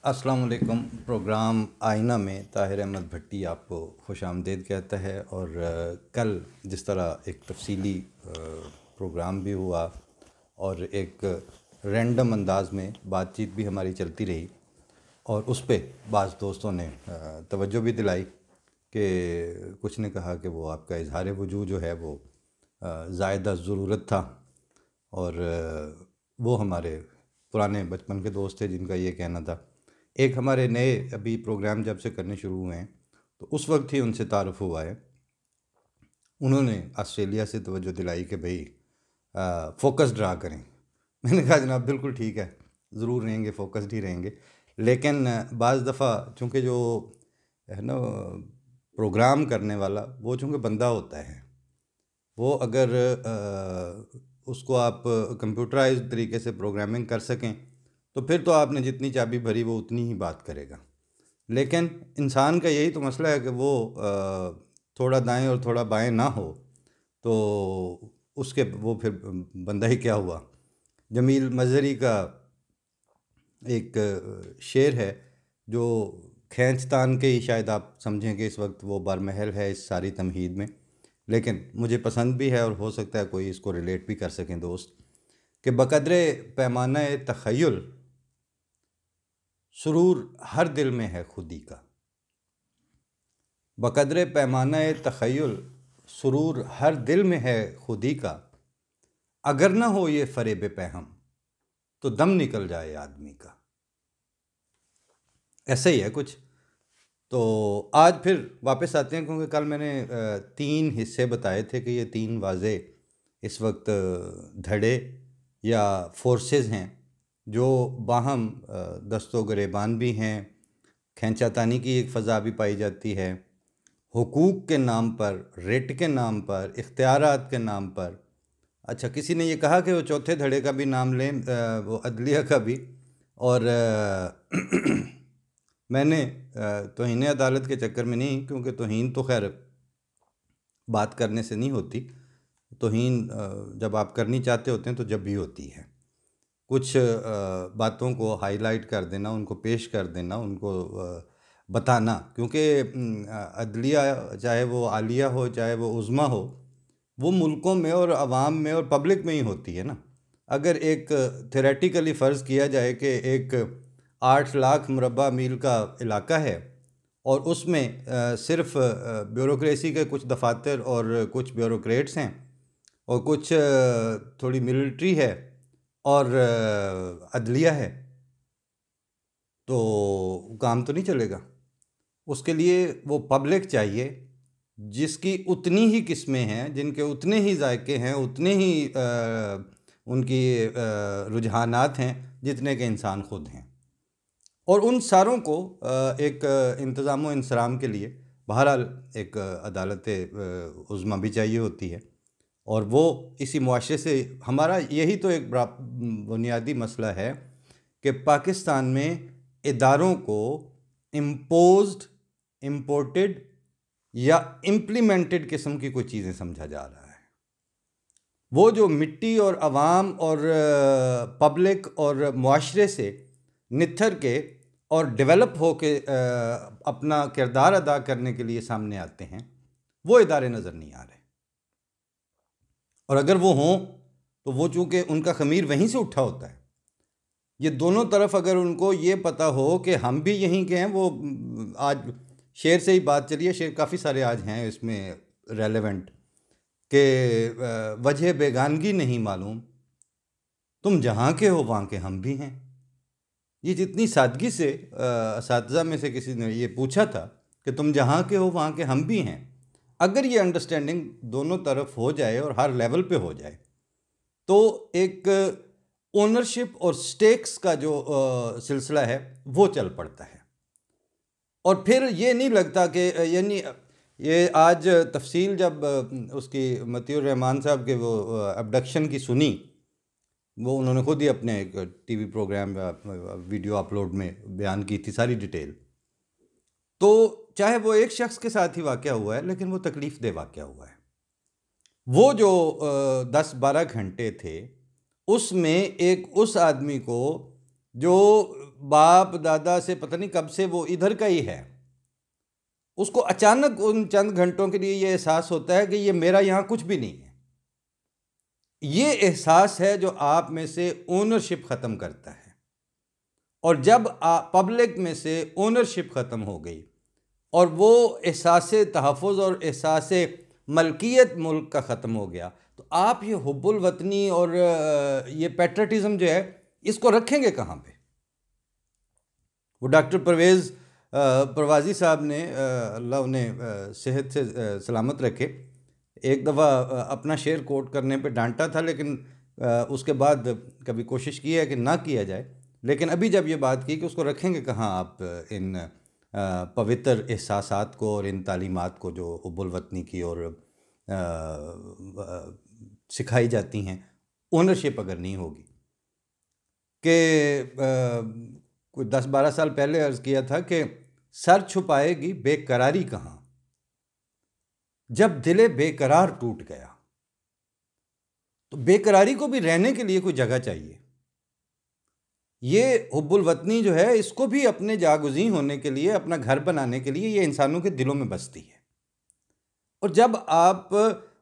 अस्सलाम वालेकुम। प्रोग्राम आईना में ताहिर अहमद भट्टी आपको खुशामदीद कहता है। और कल जिस तरह एक तफसीली प्रोग्राम भी हुआ और एक रैंडम अंदाज में बातचीत भी हमारी चलती रही और उस पे बाज़ दोस्तों ने तवज्जो भी दिलाई कि कुछ ने कहा कि वो आपका इजहार वजूद जो है वो ज़ायदा ज़रूरत था। और वो हमारे पुराने बचपन के दोस्त थे जिनका ये कहना था। एक हमारे नए अभी प्रोग्राम जब से करने शुरू हुए हैं तो उस वक्त ही उनसे तारुफ़ हुआ है। उन्होंने ऑस्ट्रेलिया से तवज्जो दिलाई कि भाई फोकस ड्रा करें। मैंने कहा जनाब बिल्कुल ठीक है, ज़रूर रहेंगे, फोकस्ड ही रहेंगे। लेकिन बाज़ दफ़ा चूँकि जो है ना प्रोग्राम करने वाला वो चूँकि बंदा होता है, वो अगर उसको आप कंप्यूटराइज्ड तरीके से प्रोग्रामिंग कर सकें तो फिर तो आपने जितनी चाबी भरी वो उतनी ही बात करेगा। लेकिन इंसान का यही तो मसला है कि वो थोड़ा दाएं और थोड़ा बाएं ना हो तो उसके वो फिर बंदा ही क्या हुआ। जमील मज़हरी का एक शेर है जो खींचतान के ही शायद आप समझें कि इस वक्त वो बरमहल है इस सारी तमहीद में, लेकिन मुझे पसंद भी है और हो सकता है कोई इसको रिलेट भी कर सकें दोस्त, कि बकदरे पैमाना तख़य्युल सुरूर हर दिल में है खुदी का। बकदरे पैमाना तख़य्युल सुरूर हर दिल में है खुदी का। अगर ना हो ये फ़रेब पैहम तो दम निकल जाए आदमी का। ऐसे ही है कुछ। तो आज फिर वापस आते हैं क्योंकि कल मैंने 3 हिस्से बताए थे कि ये 3 वाज़े इस वक्त धड़े या फोर्सेस हैं जो बाहम दस्तो गरेबान भी हैं। खींचातानी की एक फ़ज़ा भी पाई जाती है, हुकूक के नाम पर, रेट के नाम पर, इख्तियारात के नाम पर। अच्छा, किसी ने ये कहा कि वो चौथे धड़े का भी नाम लें, वो अदलिया का भी। और मैंने तौहीन अदालत के चक्कर में नहीं, क्योंकि तौहीन तो खैर बात करने से नहीं होती। तौहीन जब आप करनी चाहते होते हैं तो जब भी होती है। कुछ बातों को हाईलाइट कर देना, उनको पेश कर देना, उनको बताना, क्योंकि अदलिया चाहे वो आलिया हो चाहे वो उज़्मा हो, वो मुल्कों में और अवाम में और पब्लिक में ही होती है ना। अगर एक थेरेटिकली फ़र्ज़ किया जाए कि एक 8 लाख मुरबा मील का इलाका है और उसमें सिर्फ ब्यूरोक्रेसी के कुछ दफातर और कुछ ब्यूरोक्रेट्स हैं और कुछ थोड़ी मिलिट्री है और अदलिया है, तो काम तो नहीं चलेगा। उसके लिए वो पब्लिक चाहिए जिसकी उतनी ही किस्में हैं, जिनके उतने ही जायके हैं, उतने ही उनकी रुझानात हैं जितने के इंसान खुद हैं। और उन सारों को एक इंतज़ाम व इंसराम के लिए बहरहाल एक अदालत उज़्मा भी चाहिए होती है। और वो इसी मुआशरे से हमारा यही तो एक बड़ा बुनियादी मसला है कि पाकिस्तान में इदारों को इम्पोज्ड, इम्पोर्टेड या इम्प्लीमेंटेड किस्म की कोई चीज़ें समझा जा रहा है। वो जो मिट्टी और अवाम और पब्लिक और मुआशरे से निथर के और डेवलप हो के अपना किरदार अदा करने के लिए सामने आते हैं, वो इदारे नज़र नहीं आ रहे। और अगर वो हों तो वो चूँकि उनका ख़मीर वहीं से उठा होता है। ये दोनों तरफ अगर उनको ये पता हो कि हम भी यहीं के हैं, वो आज शेर से ही बात चली है, शेर काफ़ी सारे आज हैं इसमें रेलेवेंट, कि वजह बेगानगी नहीं मालूम, तुम जहाँ के हो वहाँ के हम भी हैं। ये जितनी सादगी से असातिज़ा में से किसी ने ये पूछा था कि तुम जहाँ के हो वहाँ के हम भी हैं, अगर ये अंडरस्टैंडिंग दोनों तरफ हो जाए और हर लेवल पे हो जाए तो एक ओनरशिप और स्टेक्स का जो सिलसिला है वो चल पड़ता है। और फिर ये नहीं लगता कि यानी ये आज तफसील जब उसकी मतीउर रहमान साहब के वो अबडक्शन की सुनी, वो उन्होंने खुद ही अपने एक टीवी प्रोग्राम वीडियो अपलोड में बयान की थी सारी डिटेल। तो चाहे वो एक शख्स के साथ ही वाक़या हुआ है, लेकिन वो तकलीफ़ दे वाक़या हुआ है। वो जो 10-12 घंटे थे उसमें एक उस आदमी को जो बाप दादा से पता नहीं कब से वो इधर का ही है, उसको अचानक उन चंद घंटों के लिए ये एहसास होता है कि ये मेरा यहाँ कुछ भी नहीं है। ये एहसास है जो आप में से ओनरशिप ख़त्म करता है। और जब पब्लिक में से ओनरशिप ख़त्म हो गई और वो एहसास तहफ़्फ़ुज़ और एहसास मलकियत मुल्क का ख़त्म हो गया, तो आप ये हुब्बुल वतनी और ये पैट्रियटिज़म जो है इसको रखेंगे कहाँ पे? वो डॉक्टर परवेज़ परवाज़ी साहब ने, अल्लाह उन्हें सेहत से सलामत रखे, एक दफ़ा अपना शेर कोट करने पे डांटा था, लेकिन उसके बाद कभी कोशिश की है कि ना किया जाए। लेकिन अभी जब ये बात की कि उसको रखेंगे कहाँ आप इन पवित्र एहसासात को और इन तालीमात को जो हुब्बुल वतनी की और सिखाई जाती हैं, ओनरशिप अगर नहीं होगी। कि कोई 10-12 साल पहले अर्ज़ किया था कि सर छुपाएगी बेकरारी कहाँ, जब दिले बेकरार टूट गया। तो बेकरारी को भी रहने के लिए कोई जगह चाहिए। ये हुब्बुल वतनी जो है, इसको भी अपने जागुज़ी होने के लिए, अपना घर बनाने के लिए ये इंसानों के दिलों में बसती है। और जब आप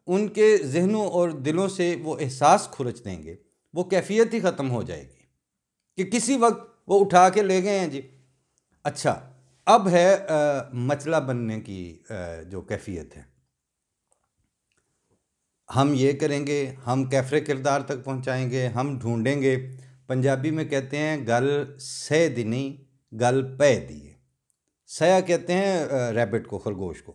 उनके ज़हनों और दिलों से वो एहसास खुरच देंगे, वो कैफ़ियत ही ख़त्म हो जाएगी कि किसी वक्त वो उठा के ले गए हैं जी। अच्छा, अब है मचला बनने की जो कैफ़ियत है। हम ये करेंगे, हम कैफ़रे किरदार तक पहुंचाएंगे, हम ढूंढेंगे। पंजाबी में कहते हैं गल सह दिनी गल पै दिए। सया कहते हैं रैबिट को, खरगोश को,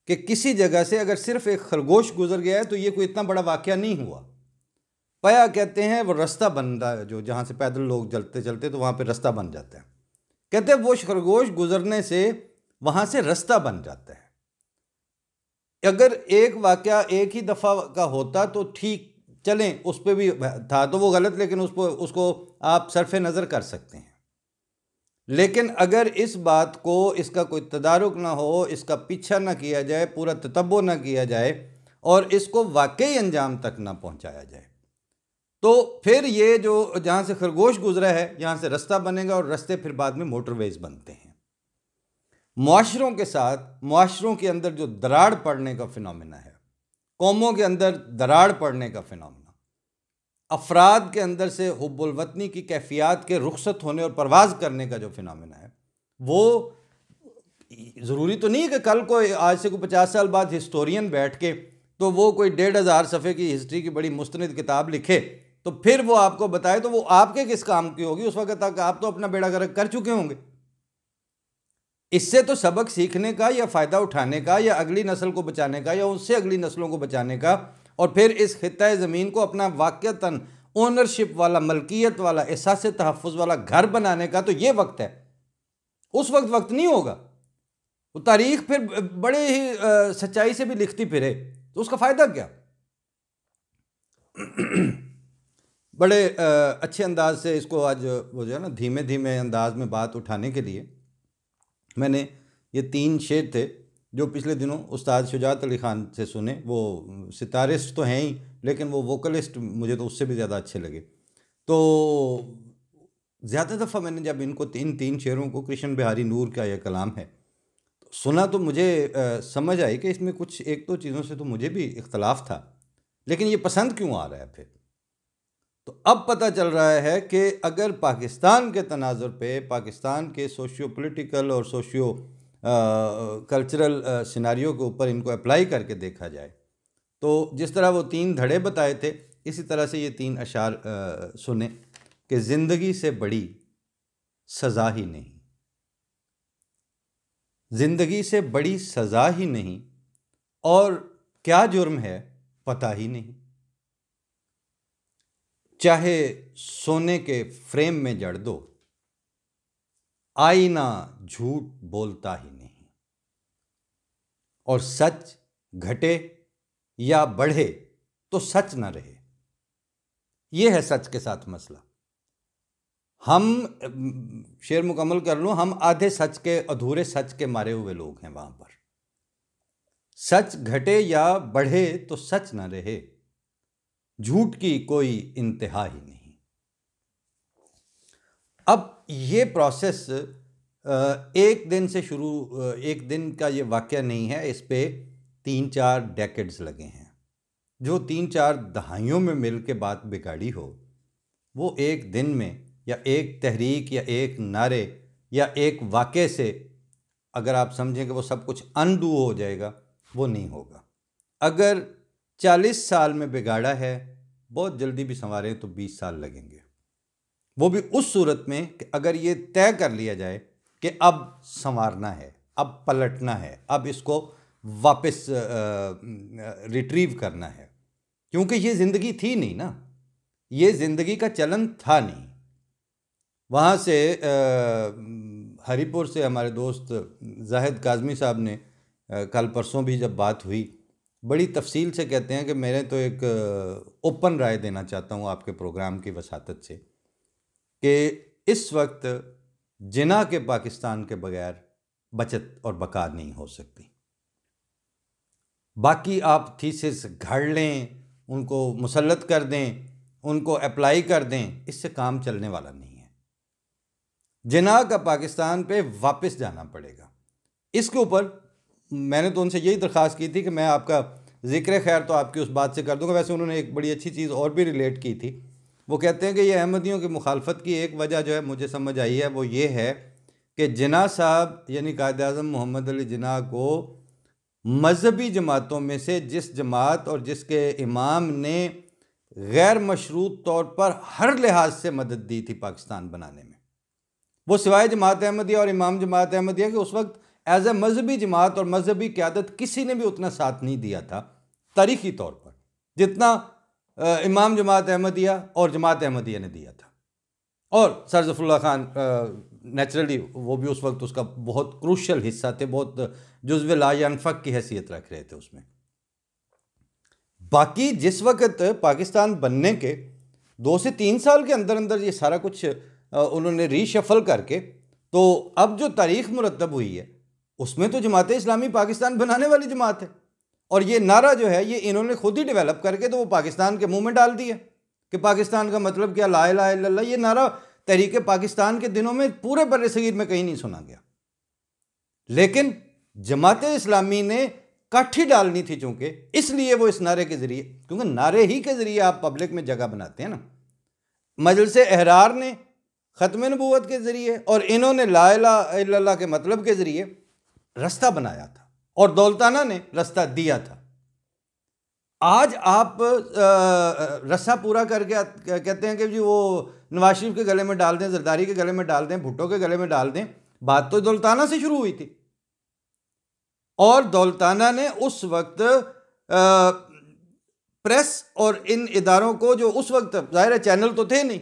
कि किसी जगह से अगर सिर्फ एक खरगोश गुजर गया है तो ये कोई इतना बड़ा वाक़या नहीं हुआ। पया कहते हैं वो रास्ता बन रहा है, जो जहाँ से पैदल लोग चलते चलते तो वहाँ पे रास्ता बन जाता है। कहते हैं वो खरगोश गुजरने से वहाँ से रास्ता बन जाता है। अगर एक वाक़या एक ही दफ़ा का होता तो ठीक, चलें उस पर भी था तो वो गलत, लेकिन उसको आप सरफ़े नज़र कर सकते हैं। लेकिन अगर इस बात को, इसका कोई तदारुक ना हो, इसका पीछा ना किया जाए, पूरा ततब्बो ना किया जाए और इसको वाकई अंजाम तक ना पहुंचाया जाए, तो फिर ये जो जहाँ से खरगोश गुजरा है यहाँ से रास्ता बनेगा और रास्ते फिर बाद में मोटरवेज बनते हैं। मुआशरों के साथ, मुआशरों के अंदर जो दरार पड़ने का फिनोमेना है, कौमों के अंदर दरार पड़ने का फिनोमेना, अफराद के अंदर से हुब्बुल वतनी की कैफियत के रुखसत होने और परवाज़ करने का जो फिनोमेना है, वो ज़रूरी तो नहीं है कि कल को, आज से कोई 50 साल बाद हिस्टोरियन बैठ के तो वो कोई 1500 सफ़े की हिस्ट्री की बड़ी मुस्तनद किताब लिखे तो फिर वो आपको बताए, तो वो आपके किस काम की होगी? उस वक्त तक आप तो अपना बेड़ा गर्क कर चुके होंगे। इससे तो सबक सीखने का या फ़ायदा उठाने का या अगली नस्ल को बचाने का या उससे अगली नस्लों को बचाने का और फिर इस खित्ता ज़मीन को अपना वाक़तन ओनरशिप वाला, मलकियत वाला, एहसास तहफ़्फ़ुज़ वाला घर बनाने का तो ये वक्त है। उस वक्त नहीं होगा। वो तारीख़ फिर बड़े ही सच्चाई से भी लिखती फिरे तो उसका फ़ायदा क्या? बड़े अच्छे अंदाज से इसको आज वो जो है ना, धीमे धीमे अंदाज में बात उठाने के लिए मैंने ये 3 शेर थे जो पिछले दिनों उस्ताद शुजात अली ख़ान से सुने। वो सितारिस्ट तो हैं ही, लेकिन वो वोकलिस्ट मुझे तो उससे भी ज़्यादा अच्छे लगे। तो ज़्यादा दफ़ा मैंने जब इनको तीन शेरों को, कृष्ण बिहारी नूर का यह कलाम है, तो सुना तो मुझे समझ आई कि इसमें कुछ एक दो चीज़ों से तो मुझे भी इख्तलाफ था, लेकिन ये पसंद क्यों आ रहा है फिर? तो अब पता चल रहा है कि अगर पाकिस्तान के तनाज़ुर पे, पाकिस्तान के सोशियो पॉलिटिकल और सोशियो कल्चरल सिनारियो के ऊपर इनको अप्लाई करके देखा जाए, तो जिस तरह वो 3 धड़े बताए थे, इसी तरह से ये 3 अशार सुने कि ज़िंदगी से बड़ी सज़ा ही नहीं, ज़िंदगी से बड़ी सज़ा ही नहीं, और क्या जुर्म है पता ही नहीं। चाहे सोने के फ्रेम में जड़ दो, आईना झूठ बोलता ही नहीं, और सच घटे या बढ़े तो सच न रहे। यह है सच के साथ मसला। हम शेर मुकम्मल कर लूं, हम आधे सच के, अधूरे सच के मारे हुए लोग हैं। वहां पर सच घटे या बढ़े तो सच न रहे, झूठ की कोई इंतहा ही नहीं। अब ये प्रोसेस एक दिन से शुरू, एक दिन का ये वाक़या नहीं है, इस पे 3-4 डेकेड्स लगे हैं। जो 3-4 दहाइयों में मिल के बात बिगाड़ी हो, वो एक दिन में या एक तहरीक या एक नारे या एक वाक़े से अगर आप समझें कि वो सब कुछ अनडू हो जाएगा, वो नहीं होगा। अगर 40 साल में बिगाड़ा है, बहुत जल्दी भी संवारें तो 20 साल लगेंगे। वो भी उस सूरत में कि अगर ये तय कर लिया जाए कि अब संवारना है, अब पलटना है, अब इसको वापस रिट्रीव करना है, क्योंकि ये ज़िंदगी थी नहीं ना, ये ज़िंदगी का चलन था नहीं। वहाँ से हरीपुर से हमारे दोस्त जाहिद काज़मी साहब ने कल परसों भी जब बात हुई, बड़ी तफसील से कहते हैं कि मैंने तो एक ओपन राय देना चाहता हूँ आपके प्रोग्राम की वसातत से कि इस वक्त जिना के पाकिस्तान के बगैर बचत और बका नहीं हो सकती। बाकी आप थीसिस घड़ लें, उनको मुसल्लत कर दें, उनको अप्लाई कर दें, इससे काम चलने वाला नहीं है। जिना का पाकिस्तान पे वापस जाना पड़ेगा। इसके ऊपर मैंने तो उनसे यही दरख्वास्त की थी कि मैं आपका ज़िक्र खैर तो आपकी उस बात से कर दूंगा। वैसे उन्होंने एक बड़ी अच्छी चीज़ और भी रिलेट की थी। वो कहते हैं कि ये अहमदियों की मुखालफत की एक वजह जो है मुझे समझ आई है, वो ये है कि जिना साहब यानी कायद आज़म मोहम्मद अली जिना को मजहबी जमातों में से जिस जमात और जिसके इमाम ने गैर मशरूत तौर पर हर लिहाज से मदद दी थी पाकिस्तान बनाने में, वो सिवाय जमात अहमदिया और इमाम जमात अहमदिया के उस वक्त एज ए मजहबी जमात और मजहबी क़यादत किसी ने भी उतना साथ नहीं दिया था तारीखी तौर पर जितना इमाम जमात अहमदिया और जमात अहमदिया ने दिया था। और सर ज़फ़रुल्लाह खान नेचुरली वो भी उस वक्त उसका बहुत क्रूशल हिस्सा थे, बहुत जुज़्व ला यनफ़क की हैसियत रख रहे थे उसमें। बाकी जिस वक्त पाकिस्तान बनने के 2 से 3 साल के अंदर अंदर ये सारा कुछ उन्होंने रीशफल करके, तो अब जो तारीख मुरतब हुई है उसमें तो जमात इस्लामी पाकिस्तान बनाने वाली जमात है। और ये नारा जो है ये इन्होंने खुद ही डेवलप करके तो वो पाकिस्तान के मुंह में डाल दिया कि पाकिस्तान का मतलब क्या, ला इलाहा इल्लल्लाह। ये नारा तहरीक पाकिस्तान के दिनों में पूरे बर्र-ए-सगीर में कहीं नहीं सुना गया, लेकिन जमात इस्लामी ने काठी डालनी थी चूंकि, इसलिए वो इस नारे के ज़रिए, क्योंकि नारे ही के ज़रिए आप पब्लिक में जगह बनाते हैं ना। मजलिस एहरार ने ख़त्म नबूवत के ज़रिए और इन्होंने ला इलाहा इल्लल्लाह के मतलब के ज़रिए रास्ता बनाया था और दौलताना ने रास्ता दिया था। आज आप रस्सा पूरा करके कहते हैं कि जी वो नवाज शरीफ के गले में डाल दें, जरदारी के गले में डाल दें, भुट्टो के गले में डाल दें। बात तो दौलताना से शुरू हुई थी और दौलताना ने उस वक्त प्रेस और इन इदारों को, जो उस वक्त ज़ाहिर है चैनल तो थे नहीं,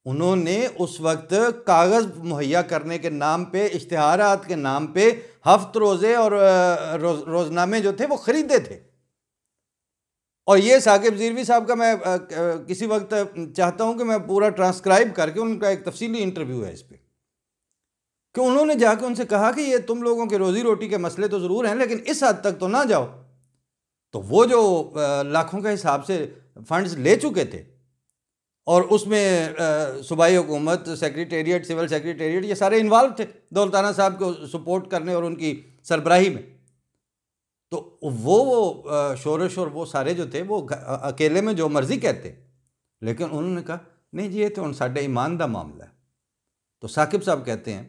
उन्होंने उस वक्त कागज़ मुहैया करने के नाम पे, इश्तिहारात के नाम पे हफ्त रोज़े और रोज़नामे जो थे वो ख़रीदे थे। और ये साकिब ज़िरवी साहब का मैं किसी वक्त चाहता हूँ कि मैं पूरा ट्रांसक्राइब करके, उनका एक तफसीली इंटरव्यू है इस पर, कि उन्होंने जाके उनसे कहा कि ये तुम लोगों के रोज़ी रोटी के मसले तो ज़रूर हैं लेकिन इस हद तक तो ना जाओ। तो वो जो लाखों के हिसाब से फंड्स ले चुके थे और उसमें सूबाई हुकूमत, सेक्रेटेरिएट, सिविल सेक्रेटेरिएट, ये सारे इन्वॉल्व थे दौलताना साहब को सपोर्ट करने और उनकी सरबराही में। तो वो शोरश और वो सारे जो थे वो अकेले में जो मर्जी कहते, लेकिन उन्होंने कहा नहीं जी ये तो साढ़े ईमान का मामला है। तो साकिब साहब कहते हैं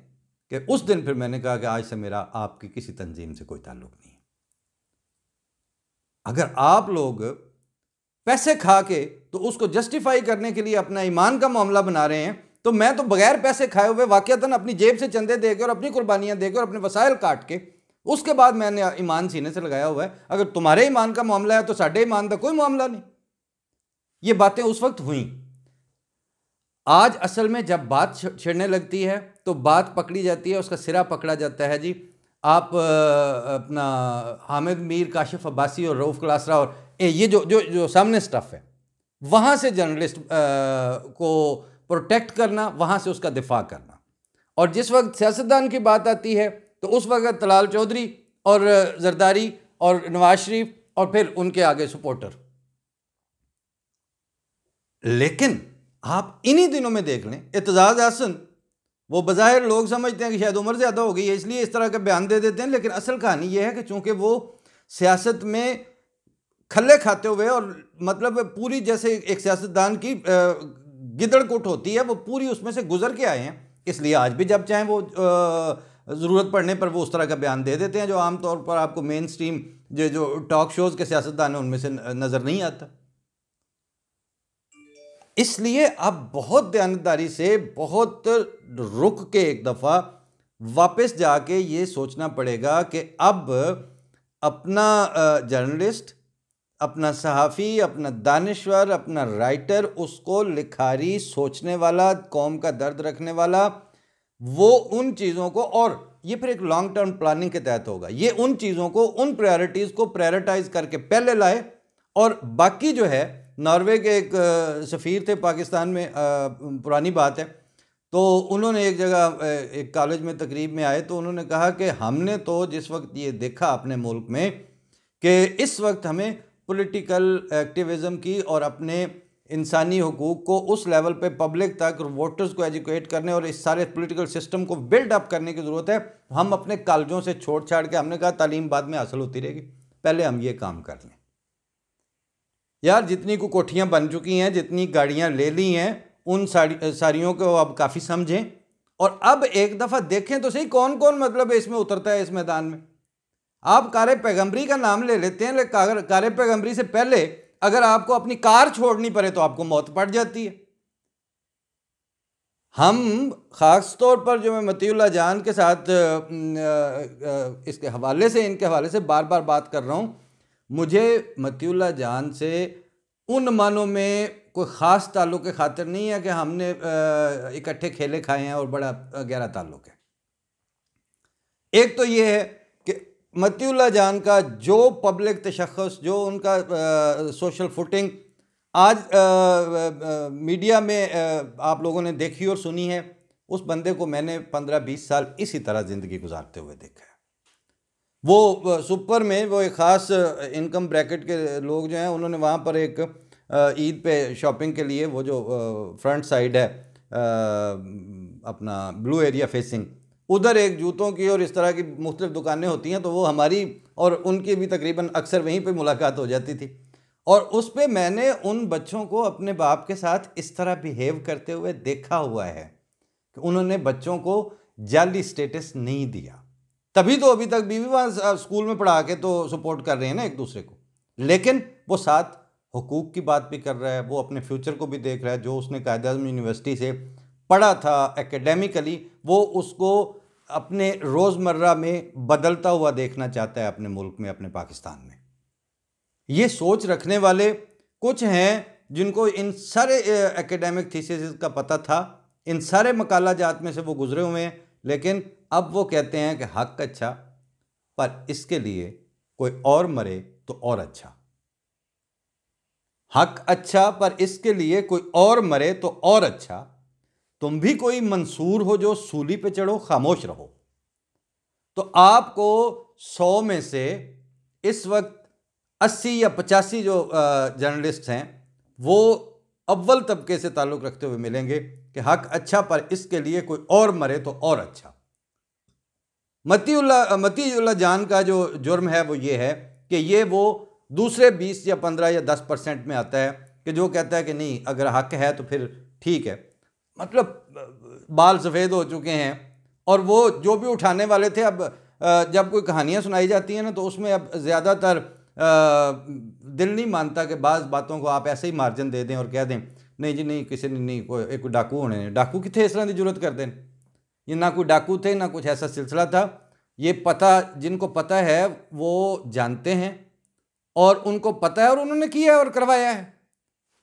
कि उस दिन फिर मैंने कहा कि आज से मेरा आपकी किसी तंजीम से कोई ताल्लुक नहीं है। अगर आप लोग पैसे खा के तो उसको जस्टिफाई करने के लिए अपना ईमान का मामला बना रहे हैं, तो मैं तो बगैर पैसे खाए हुए वाकईतन अपनी जेब से चंदे देकर और अपनी कुर्बानियां देकर और अपने वसाइल काट के उसके बाद मैंने ईमान सीने से लगाया हुआ है। अगर तुम्हारे ईमान का मामला है तो साढ़े ईमान का कोई मामला नहीं। ये बातें उस वक्त हुई। आज असल में जब बात छिड़ने लगती है तो बात पकड़ी जाती है, उसका सिरा पकड़ा जाता है। जी आप अपना हामिद मीर, काशिफ अब्बासी और रऊफ़ क्लासरा और ये जो सामने स्टफ़ है, वहाँ से जर्नलिस्ट को प्रोटेक्ट करना, वहाँ से उसका दिफा करना। और जिस वक्त सियासतदान की बात आती है तो उस वक्त तलाल चौधरी और जरदारी और नवाज शरीफ और फिर उनके आगे सपोर्टर। लेकिन आप इन्हीं दिनों में देख लें, एतजाज़ हसन, वो बज़ाहिर लोग समझते हैं कि शायद उम्र ज़्यादा हो गई है इसलिए इस तरह के बयान दे देते हैं, लेकिन असल कहानी ये है कि चूँकि वो सियासत में खल्ले खाते हुए और मतलब पूरी जैसे एक सियासतदान की गिदड़कुट होती है वो पूरी उसमें से गुजर के आए हैं, इसलिए आज भी जब चाहें वो ज़रूरत पड़ने पर वो उस तरह का बयान दे देते हैं जो आमतौर पर आपको मेन स्ट्रीम जो टॉक शोज़ के सियासतदान हैं उनमें से नज़र नहीं आता। इसलिए अब बहुत दयानतदारी से, बहुत रुक के एक दफ़ा वापस जाके ये सोचना पड़ेगा कि अब अपना जर्नलिस्ट, अपना सहाफ़ी, अपना दानिश्वर, अपना राइटर, उसको लिखारी, सोचने वाला, कौम का दर्द रखने वाला, वो उन चीज़ों को, और ये फिर एक लॉन्ग टर्म प्लानिंग के तहत होगा, ये उन चीज़ों को, उन प्रायोरिटीज़ को प्रायोरिटाइज करके पहले लाए। और बाकी जो है, नॉर्वे के एक सफ़ीर थे पाकिस्तान में, पुरानी बात है, तो उन्होंने एक जगह एक कॉलेज में तकरीब में आए तो उन्होंने कहा कि हमने तो जिस वक्त ये देखा अपने मुल्क में कि इस वक्त हमें पॉलिटिकल एक्टिविज़म की और अपने इंसानी हुकूक को उस लेवल पे पब्लिक तक, वोटर्स को एजुकेट करने और इस सारे पॉलिटिकल सिस्टम को बिल्ड अप करने की ज़रूरत है। हम अपने कॉलेजों से छोड़ छाड़ के, हमने कहा तालीम बाद में हासिल होती रहेगी, पहले हम ये काम कर लें। यार जितनी को कोठियाँ बन चुकी हैं, जितनी गाड़ियाँ ले ली हैं, उन सारियों को अब काफ़ी समझें और अब एक दफ़ा देखें तो सही कौन कौन मतलब इसमें उतरता है इस मैदान में। आप कार पैगम्बरी का नाम ले लेते हैं, लेकिन कार पैगम्बरी से पहले अगर आपको अपनी कार छोड़नी पड़े तो आपको मौत पड़ जाती है। हम ख़ास तौर पर जो मैं मतीउल्लाह जान के साथ इसके हवाले से, इनके हवाले से बार बार बात कर रहा हूँ, मुझे मतीउल्लाह जान से उन मानों में कोई ख़ास ताल्लुक़ के खातिर नहीं है कि हमने इकट्ठे खेले खाए हैं और बड़ा गहरा ताल्लुक़ है। एक तो ये है कि मतीउल्लाह जान का जो पब्लिक तशख़्ख़ुस, जो उनका सोशल फुटिंग आज मीडिया में आप लोगों ने देखी और सुनी है, उस बंदे को मैंने 15-20 साल इसी तरह ज़िंदगी गुजारते हुए देखा है। वो सुपर में वो एक ख़ास इनकम ब्रैकेट के लोग जो हैं, उन्होंने वहाँ पर एक ईद पे शॉपिंग के लिए वो जो फ्रंट साइड है अपना ब्लू एरिया फेसिंग, उधर एक जूतों की और इस तरह की मुख्तलिफ दुकानें होती हैं, तो वो हमारी और उनकी भी तकरीबन अक्सर वहीं पे मुलाकात हो जाती थी। और उस पे मैंने उन बच्चों को अपने बाप के साथ इस तरह बिहेव करते हुए देखा हुआ है कि उन्होंने बच्चों को जाली स्टेटस नहीं दिया। तभी तो अभी तक बीवी वहाँ स्कूल में पढ़ा के तो सपोर्ट कर रहे हैं ना एक दूसरे को, लेकिन वो साथ हुकूक की बात भी कर रहा है, वो अपने फ्यूचर को भी देख रहा है। जो उसने कायद-ए-आज़म यूनिवर्सिटी से पढ़ा था एकेडमिकली, वो उसको अपने रोज़मर्रा में बदलता हुआ देखना चाहता है अपने मुल्क में, अपने पाकिस्तान में। ये सोच रखने वाले कुछ हैं जिनको इन सारे एकेडमिक थीसिस का पता था, इन सारे मकालाजात में से वो गुजरे हुए हैं, लेकिन अब वो कहते हैं कि हक अच्छा पर इसके लिए कोई और मरे तो और अच्छा। हक अच्छा पर इसके लिए कोई और मरे तो और अच्छा। तुम भी कोई मंसूर हो जो सूली पे चढ़ो, खामोश रहो। तो आपको 100 में से इस वक्त 80 या 85 जो जर्नलिस्ट हैं वो अव्वल तबके से ताल्लुक़ रखते हुए मिलेंगे कि हक अच्छा पर इसके लिए कोई और मरे तो और अच्छा। मतीउल्लाह जान का जो जुर्म है वो ये है कि ये वो दूसरे 20 या 15 या 10% में आता है कि जो कहता है कि नहीं, अगर हक है तो फिर ठीक है, मतलब बाल सफ़ेद हो चुके हैं। और वो जो भी उठाने वाले थे, अब जब कोई कहानियाँ सुनाई जाती हैं ना, तो उसमें अब ज़्यादातर दिल नहीं मानता कि बाज़ बातों को आप ऐसे ही मार्जिन दे दें और कह दें नहीं जी नहीं, किसी ने नहीं, कोई डाकू होने, डाकू कितने इस तरह की जरूरत कर दें। ये ना कोई डाकू थे, ना कुछ ऐसा सिलसिला था। ये पता, जिनको पता है वो जानते हैं और उनको पता है और उन्होंने किया है और करवाया है।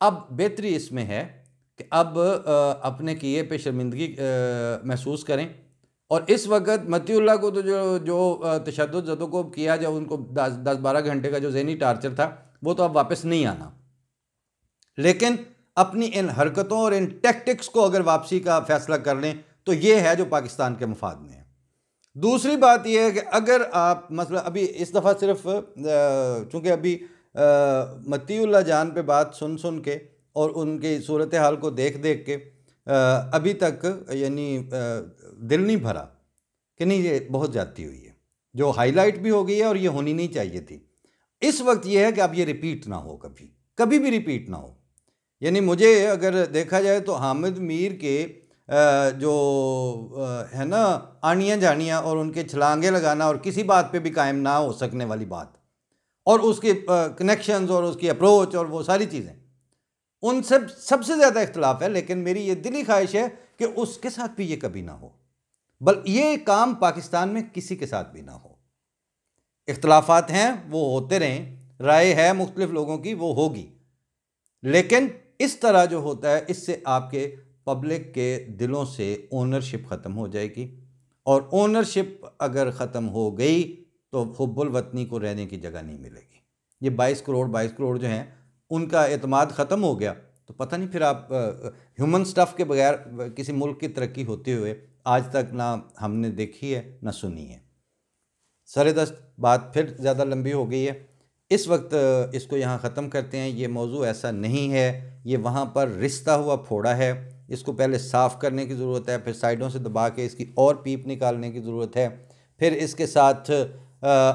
अब बेहतरी इसमें है कि अब अपने किए पे शर्मिंदगी महसूस करें। और इस वक्त मतीउल्लाह को तो जो तशद्दुद ज़दों को किया, जब उनको 10-12 घंटे का जो ज़हनी टार्चर था, वो तो अब वापस नहीं आना। लेकिन अपनी इन हरकतों और इन टैक्टिक्स को अगर वापसी का फ़ैसला कर लें तो ये है जो पाकिस्तान के मुफाद में है। दूसरी बात यह है कि अगर आप मतलब अभी इस दफ़ा सिर्फ चूँकि अभी मतीउल्लाह जान पे बात सुन के और उनकी सूरत हाल को देख देख के अभी तक यानी दिल नहीं भरा कि नहीं ये बहुत ज़्यादती हुई है, जो हाईलाइट भी हो गई है और ये होनी नहीं चाहिए थी। इस वक्त ये है कि अब ये रिपीट ना हो, कभी कभी भी रिपीट ना हो। यानी मुझे अगर देखा जाए तो हामिद मीर के जो है ना आनियाँ जानियाँ और उनके छलांगे लगाना और किसी बात पे भी कायम ना हो सकने वाली बात, और उसके कनेक्शंस और उसकी अप्रोच और वो सारी चीज़ें, उन सबसे ज़्यादा इख्तलाफ है। लेकिन मेरी ये दिली ख्वाहिश है कि उसके साथ भी ये कभी ना हो, ये काम पाकिस्तान में किसी के साथ भी ना हो। इख्तलाफात हैं, वो होते रहें, राय है मुख्तलिफ लोगों की, वो होगी, लेकिन इस तरह जो होता है इससे आपके पब्लिक के दिलों से ओनरशिप ख़त्म हो जाएगी, और ओनरशिप अगर ख़त्म हो गई तो हुब्बुल वतनी को रहने की जगह नहीं मिलेगी। ये 22 करोड़ जो हैं उनका एतमाद ख़त्म हो गया तो पता नहीं फिर आप ह्यूमन स्टफ़ के बगैर किसी मुल्क की तरक्की होते हुए आज तक ना हमने देखी है ना सुनी है। सरेदस्त बात फिर ज़्यादा लंबी हो गई है, इस वक्त इसको यहाँ ख़त्म करते हैं। ये मौजू ऐसा नहीं है, ये वहाँ पर रिश्ता हुआ फोड़ा है, इसको पहले साफ़ करने की ज़रूरत है, फिर साइडों से दबा के इसकी और पीप निकालने की ज़रूरत है, फिर इसके साथ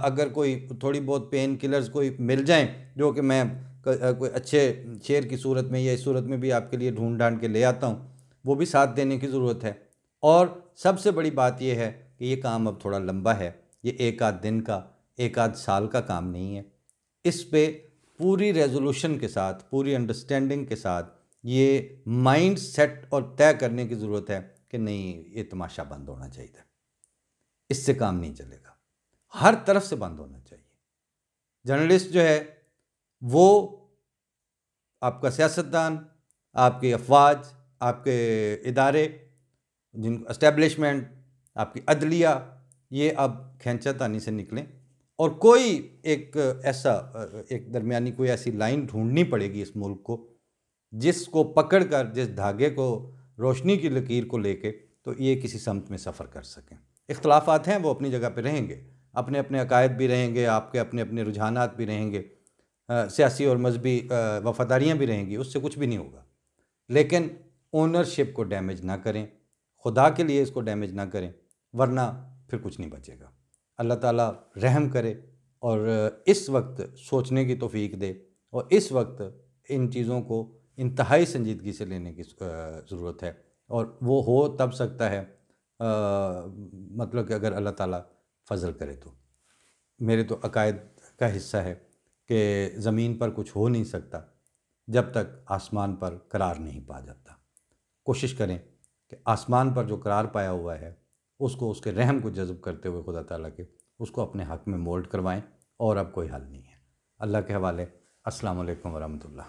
अगर कोई थोड़ी बहुत पेन किलर्स कोई मिल जाएं जो कि मैं कोई अच्छे शेर की सूरत में या इस सूरत में भी आपके लिए ढूंढ ढांड के ले आता हूँ, वो भी साथ देने की ज़रूरत है। और सबसे बड़ी बात यह है कि ये काम अब थोड़ा लंबा है, ये एक आध दिन का, एक आध साल का काम नहीं है। इस पे पूरी रेजोल्यूशन के साथ, पूरी अंडरस्टैंडिंग के साथ ये माइंड सेट और तय करने की ज़रूरत है कि नहीं, ये तमाशा बंद होना चाहिए, इससे काम नहीं चलेगा, हर तरफ से बंद होना चाहिए। जर्नलिस्ट जो है वो आपका सियासतदान, आपकी अफवाज, आपके इदारे, जिन एस्टेब्लिशमेंट, आपकी अदलिया, ये अब खींचातानी से निकलें और कोई एक ऐसा एक दरमियानी कोई ऐसी लाइन ढूंढनी पड़ेगी इस मुल्क को जिसको पकड़कर, जिस धागे को, रोशनी की लकीर को लेके तो ये किसी समत में सफ़र कर सकें। इख्तलाफात हैं वो अपनी जगह पे रहेंगे, अपने अपने अकायद भी रहेंगे, आपके अपने अपने रुझानात भी रहेंगे, सियासी और मजहबी वफ़ादारियाँ भी रहेंगी, उससे कुछ भी नहीं होगा। लेकिन ओनरशिप को डैमेज ना करें, खुदा के लिए इसको डैमेज ना करें, वरना फिर कुछ नहीं बचेगा। अल्लाह ताला रहम करे और इस वक्त सोचने की तौफीक दे और इस वक्त इन चीज़ों को इंतहाई संजीदगी से लेने की ज़रूरत है, और वो हो तब सकता है मतलब कि अगर अल्लाह ताला फ़ज़ल करे तो। मेरे तो अकायद का हिस्सा है कि ज़मीन पर कुछ हो नहीं सकता जब तक आसमान पर करार नहीं पा जाता। कोशिश करें कि आसमान पर जो करार पाया हुआ है उसको, उसके रहम को जज़्ब करते हुए खुदा ताला के, उसको अपने हक़ में मोल्ड करवाएं, और अब कोई हल नहीं है। अल्लाह के हवाले। अस्सलाम वालेकुम वरहमतुल्लाह।